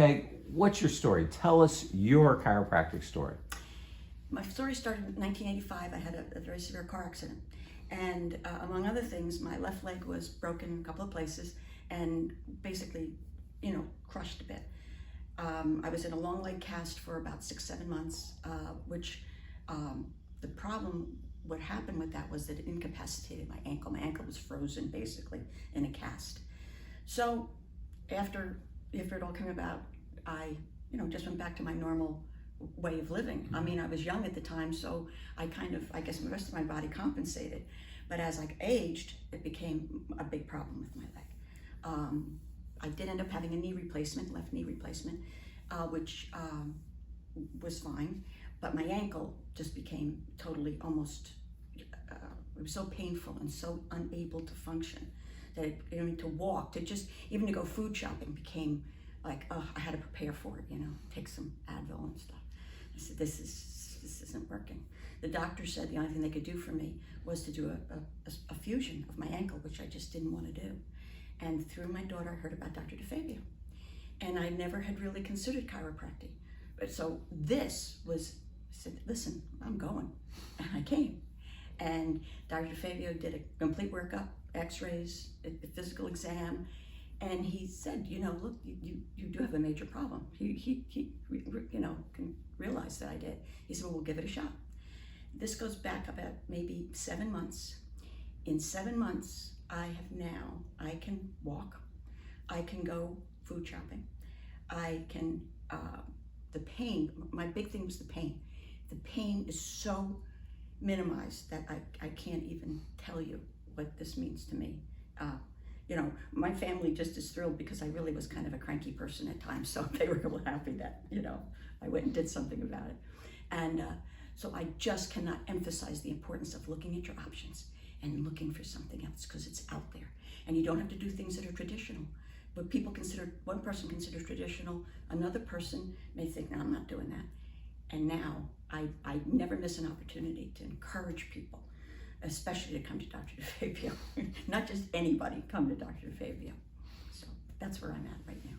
Hey, what's your story? Tell us your chiropractic story. My story started in 1985. I had a very severe car accident. And among other things, my left leg was broken in a couple of places and basically, crushed a bit. I was in a long leg cast for about 6, 7 months, which the problem, what happened with that was that it incapacitated my ankle. My ankle was frozen basically in a cast. So after it all came about, I, just went back to my normal way of living. I mean, I was young at the time, so I guess the rest of my body compensated. But as I aged, it became a big problem with my leg. I did end up having a knee replacement, left knee replacement, which was fine. But my ankle just became totally it was so painful and so unable to function that to walk, even to go food shopping became like, I had to prepare for it, take some Advil and stuff. I said, this isn't working. The doctor said the only thing they could do for me was to do a fusion of my ankle, which I just didn't want to do. And through my daughter, I heard about Dr. DeFabio. And I never had really considered chiropractic. But so I said, listen, I'm going. And I came. And Dr. DeFabio did a complete workup, x-rays, a physical exam. And he said, look, you do have a major problem. He can realize that I did. He said, well, we'll give it a shot. This goes back about maybe 7 months. In 7 months, I can walk. I can go food shopping. I can, the pain, my big thing was the pain. The pain is so minimized that I can't even tell you what this means to me. My family just is thrilled because I really was kind of a cranky person at times, so they were real happy that, I went and did something about it. And so I just cannot emphasize the importance of looking at your options and looking for something else, because it's out there. And you don't have to do things that are traditional. What one person considers traditional, another person may think, no, I'm not doing that. And now I never miss an opportunity to encourage people, especially to come to Dr. DeFabio. Not just anybody, come to Dr. DeFabio. So that's where I'm at right now.